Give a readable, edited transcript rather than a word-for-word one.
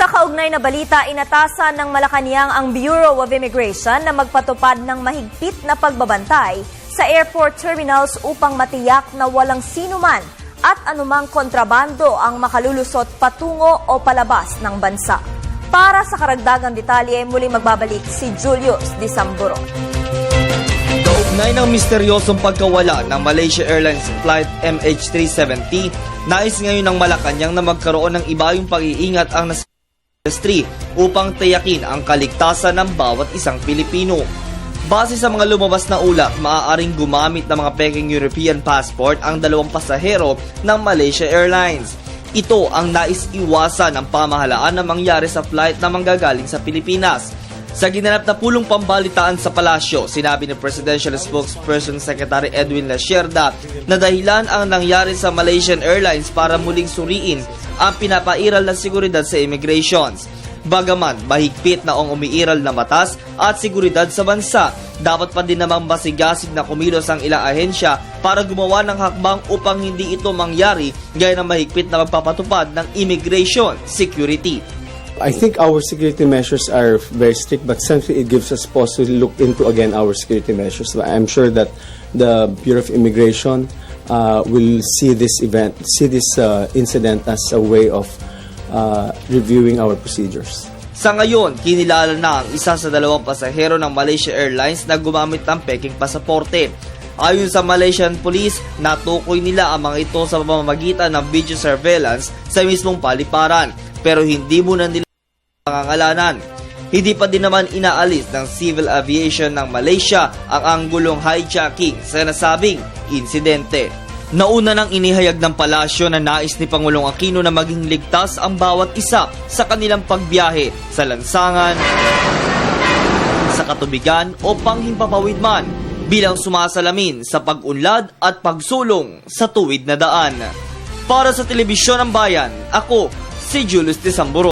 Sa kaugnay na balita, inatasan ng Malacanang ang Bureau of Immigration na magpatupad ng mahigpit na pagbabantay sa airport terminals upang matiyak na walang sinuman at anumang kontrabando ang makalulusot patungo o palabas ng bansa. Para sa karagdagang detalye, muling magbabalik si Julius Disamburo. Kaugnay ng misteryosong pagkawala ng Malaysia Airlines Flight MH370, nais ngayon ng Malacanang na magkaroon ng ibayong pag-iingat ang industry upang tiyakin ang kaligtasan ng bawat isang Pilipino. Base sa mga lumabas na ulat, maaaring gumamit ng mga peking European passport ang dalawang pasahero ng Malaysia Airlines. Ito ang nais iwasan ng pamahalaan na mangyari sa flight na manggagaling sa Pilipinas. Sa ginanap na pulong pambalitaan sa palasyo, sinabi ni Presidential Spokesperson Secretary Edwin Lasierda na dahilan ang nangyari sa Malaysian Airlines para muling suriin ang pinapairal na seguridad sa immigrations. Bagaman mahigpit na ang umiiral na batas at seguridad sa bansa, dapat pa din namang masigasig na kumilos ang ilang ahensya para gumawa ng hakbang upang hindi ito mangyari gaya ng mahigpit na magpapatupad ng immigration security. I think our security measures are very strict, but simply it gives us pause to look into again our security measures. I'm sure that the Bureau of Immigration will see this incident as a way of reviewing our procedures. Sa ngayon, kinilala na ang isa sa dalawang pasahero ng Malaysia Airlines na gumamit ng peking pasaporte. Ayon sa Malaysian Police, natukoy nila ang mga ito sa pamamagitan ng video surveillance sa mismong paliparan, pero hindi muna nila pangangalanan. Hindi pa din naman inaalis ng Civil Aviation ng Malaysia ang anggulong hijacking sa nasabing insidente. Nauna nang inihayag ng palasyo na nais ni Pangulong Aquino na maging ligtas ang bawat isa sa kanilang pagbiyahe sa lansangan, sa katubigan o panghimpapawid man bilang sumasalamin sa pag-unlad at pagsulong sa tuwid na daan. Para sa Telebisyon ng Bayan, ako si Julius Disamburo.